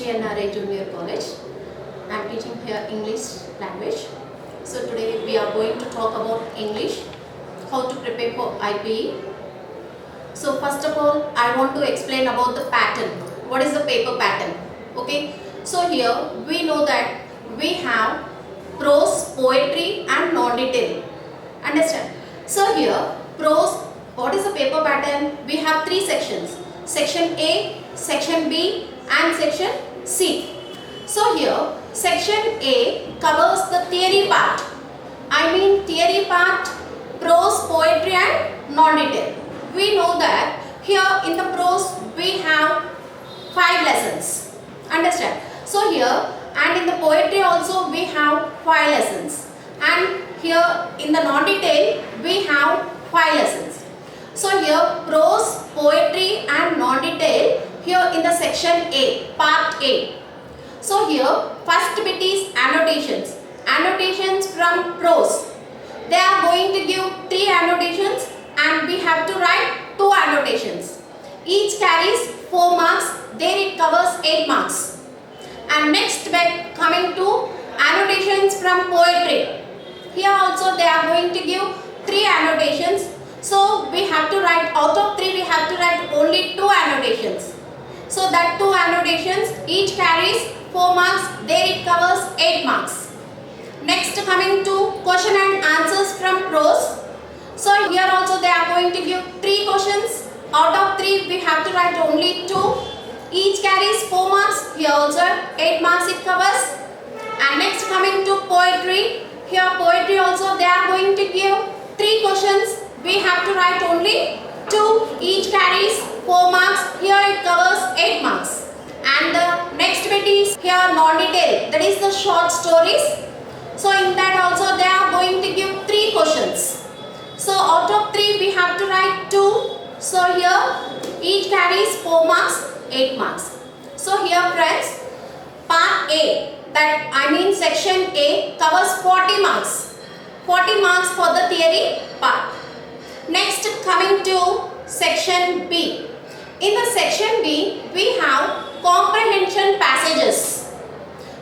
GNRA Junior College. I am teaching here English language. So today we are going to talk about English, how to prepare for IPE. So first of all, I want to explain about the pattern. What is the paper pattern? Okay. So here we know that we have prose, poetry and non-detail. Understand? So here prose, what is the paper pattern? We have three sections. Section A, Section B and Section C. So here Section A covers the theory part. I mean theory part, prose, poetry and non-detail. We know that here in the prose we have 5 lessons. Understand? So here and in the poetry also we have 5 lessons. And here in the non-detail we have 5 lessons. So here prose, poetry and non-detail here in the section A, part A. So here first bit is annotations. Annotations from prose. They are going to give 3 annotations and we have to write 2 annotations. Each carries 4 marks. There it covers 8 marks. And next bit coming to annotations from poetry. Here also they are going to give 3 annotations. So we have to write, out of 3 we have to write only 2 annotations. So that 2 annotations each carries 4 marks. There it covers 8 marks. Next coming to question and answers from prose. So here also they are going to give 3 questions. Out of 3 we have to write only 2. Each carries 4 marks. Here also 8 marks it covers. And next coming to poetry. Here poetry also they are going to give 3 questions. We have to write only 2. Each carries 4 marks. Here it covers 8 marks. And the next bit is here non-detail. That is the short stories. So in that also they are going to give 3 questions. So out of 3 we have to write 2. So here each carries 4 marks, 8 marks. So here friends, part A, that I mean section A covers 40 marks. 40 marks for the theory part. Next coming to section B. In the section B we have comprehension passages.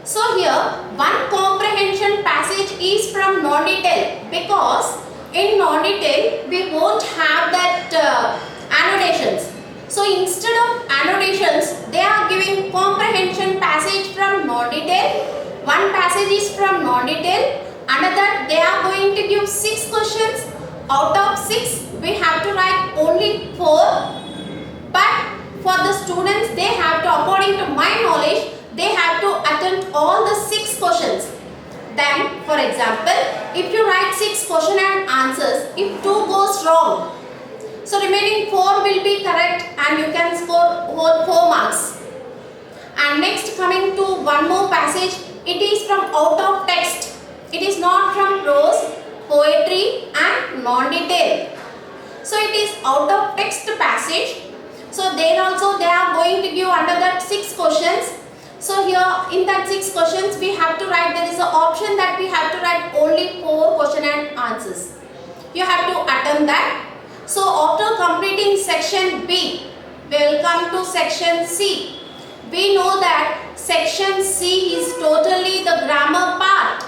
So here one comprehension passage is from non-detail, because in non-detail we won't have that annotations. So instead of annotations they are giving comprehension passage from non-detail. One passage is from non-detail. Another they are going to give 6 questions. Out of 6 we have to write only 4. But for the students they have to, according to my knowledge, they have to attempt all the 6 questions. Then for example, if you write 6 question and answers, if 2 goes wrong, so remaining 4 will be correct and you can score whole 4 marks. And next coming to one more passage, it is from out of text. It is not from prose, poetry and non-detail. So it is out of text passage. So there also they are going to give under that 6 questions. So here in that 6 questions we have to write, there is an option that we have to write only 4 question and answers. You have to attempt that. So after completing section B, we will come to section C. We know that section C is totally the grammar part.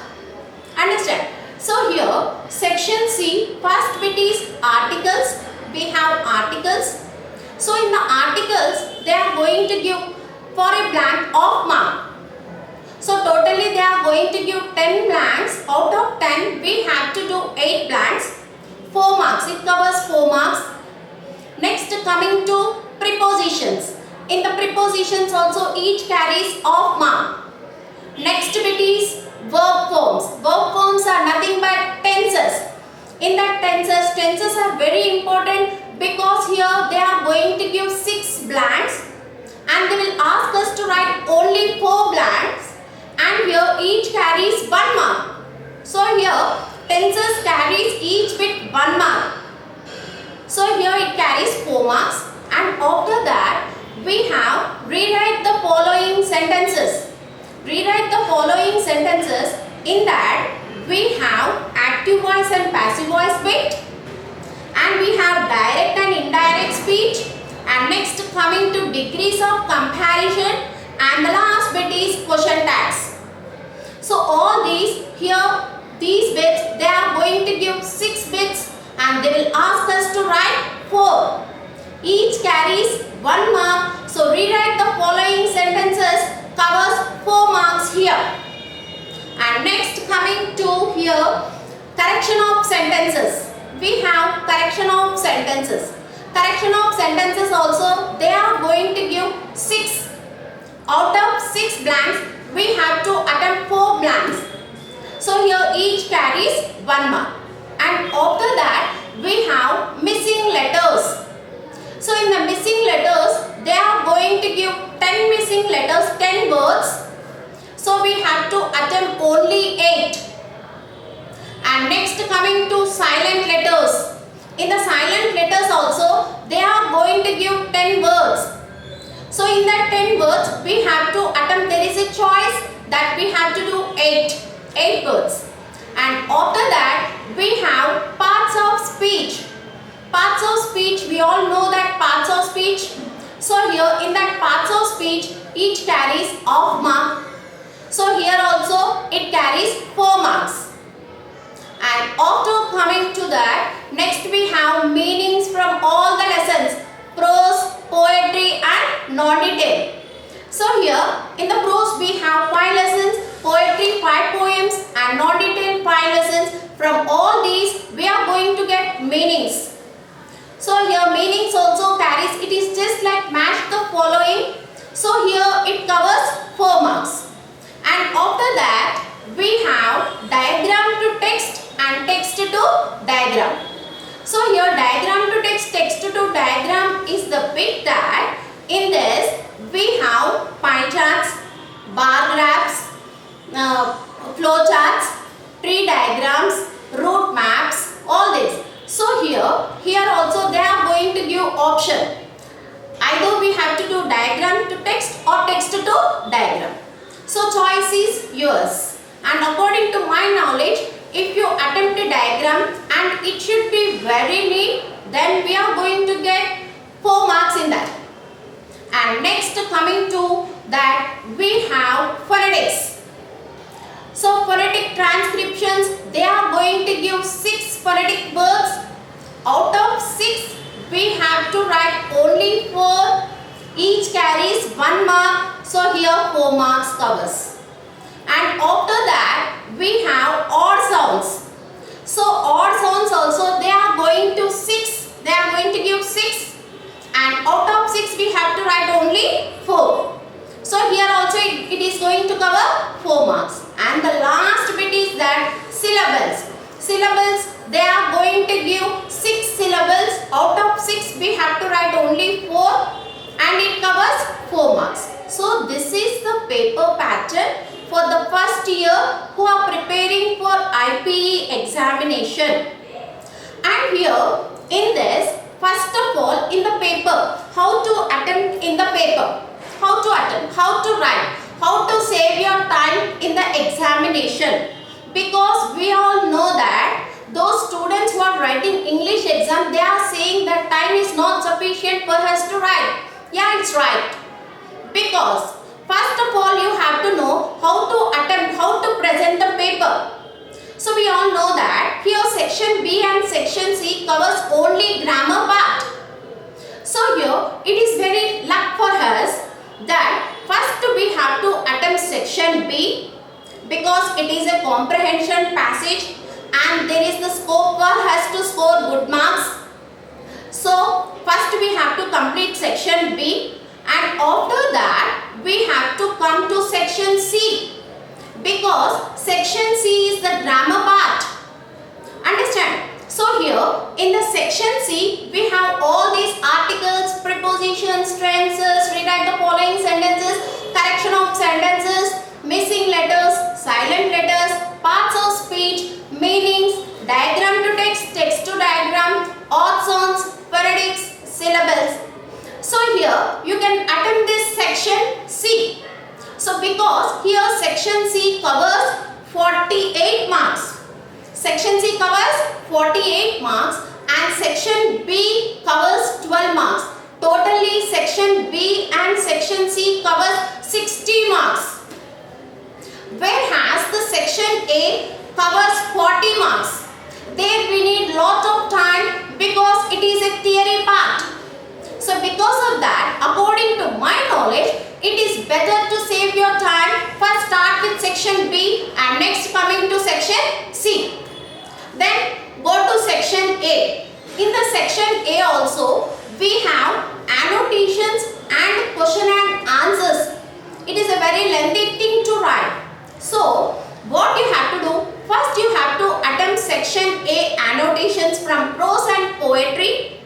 Understand? So here section C, first bit is articles. We have articles. So in the articles they are going to give for a blank of mark. So totally they are going to give 10 blanks. Out of 10 we have to do 8 blanks. 4 marks. It covers 4 marks. Next coming to prepositions. In the prepositions also each carries off mark. Next bit is verb forms. Verb forms are nothing but tenses. In that tenses are very important, because here they are going to give 6 blanks and they will ask us to write only 4 blanks, and here each carries 1 mark. So here tenses carries each bit 1 mark. So here it carries 4 marks, and after that we have rewrite the following sentences. Rewrite the following sentences. In that we have active voice and passive voice bit, and we have direct and indirect speech, and next coming to degrees of comparison and the last bit is question tags. So all these here, these bits, they are going to give 6 bits and they will ask us to write 4. Each carries 1 mark. So rewrite the following sentences, covers 4 marks here. And next, coming to here, correction of sentences. We have correction of sentences. Correction of sentences also, they are going to give 6. Out of 6 blanks, we have to attempt 4 blanks. So here each carries 1 mark. And after that, we have missing letters. So in the missing letters, they are going to give 10 missing letters, 10 words. So we have to attempt only 8. And next, coming to silent letters. In the silent letters also, they are going to give 10 words. So in that 10 words, we have to attempt, there is a choice that we have to do 8 words. And after that, we have parts of speech. Parts of speech, we all know that parts of speech. So here in that parts of speech, each carries half mark. So here also it carries 4 marks. And after coming to that, next we have meanings from all the lessons, prose, poetry and non-detail. So here in the prose we have 5 lessons, poetry 5 poems and non-detail 5 lessons. From all these we are going to get meanings. So here meanings also carries, it is just like match the following. So here it covers 4 marks. And after that we have diagram to text and text to diagram. So here diagram to text, text to diagram is the bit that in this we have pie charts, bar graphs, flow charts, tree diagrams, route maps, all this. So here also they are going to give option. Either we have to do diagram to text or text to diagram. So choice is yours. And according to my knowledge, if you attempt a diagram and it should be very neat, then we are going to get 4 marks in that. And next, coming to that, we have phonetics. So phonetic transcriptions, they are going to give 6 phonetic words. Out of 6, we have to write only 4. Each carries 1 mark. So here 4 marks covers. And after that, we have odd sounds. So odd sounds also, they are going to 6. They are going to give 6. And out of 6, we have to write only 4. So here also it is going to cover 4 marks. And the last bit is that syllables. Syllables, they are going to give 6 syllables. Out of 6, we have to write only 4. And it covers 4 marks. So this is the paper pattern for the first year who are preparing for IPE examination. And here in this, first of all in the paper, how to attempt in the paper, how to attempt, how to write, how to save your time in the examination. Because we all know that those students who are writing English exam, they are saying that time is not sufficient for us to write. Yeah, it's right. Because first of all, you have to know how to attempt, how to present the paper. So we all know that here section B and section C covers only grammar part. So here it is very luck for us that first we have to attempt section B because it is a comprehension passage and there is the scope for us to score good marks. So first we have to complete section B. And after that, we have to come to section C because section C is the grammar part. Understand? So here in the section C, we have all these articles, prepositions, tenses, rewrite the following sentences, correction of sentences, missing letters, silent letters, parts of speech, meanings, diagram to text, text to diagram, odd sounds, phonetics, syllables. So here you can attempt this section C. So because here section C covers 48 marks. Section C covers 48 marks and section B covers 12 marks. Totally section B and section C covers 60 marks. Whereas the section A covers 40 marks. There we need lot of time because it is a theory part. So because of that, according to my knowledge, it is better to save your time. First start with section B and next coming to section C. Then go to section A. In the section A also, we have annotations and question and answers. It is a very lengthy thing to write. So, what you have to do? First you have to attempt section A annotations from prose and poetry.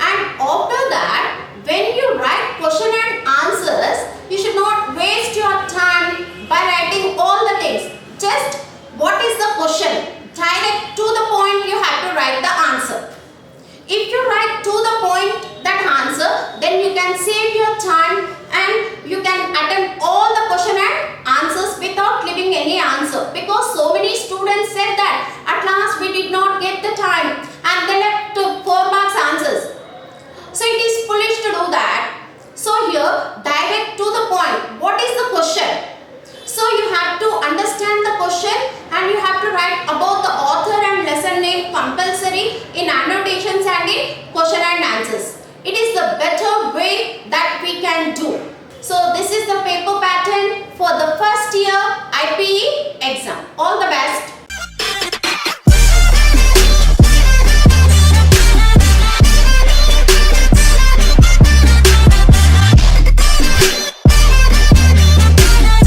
And after that, when you write question and answers, you should not waste your time by writing all the things. Just what is the question? Direct to the point you have to write the answer. If you write to the point that answer, then you can save your time and you can attempt all the question and answers without leaving any answer. Because so many students said that at last we did not get the time and they left 4 marks answers. So it is foolish to do that. So here, direct to the point. What is the question? So you have to understand the question and you have to write about the author and lesson name compulsory in annotations and in question and answers. It is the better way that we can do. So this is the paper pattern for the first year IPE exam. All the best.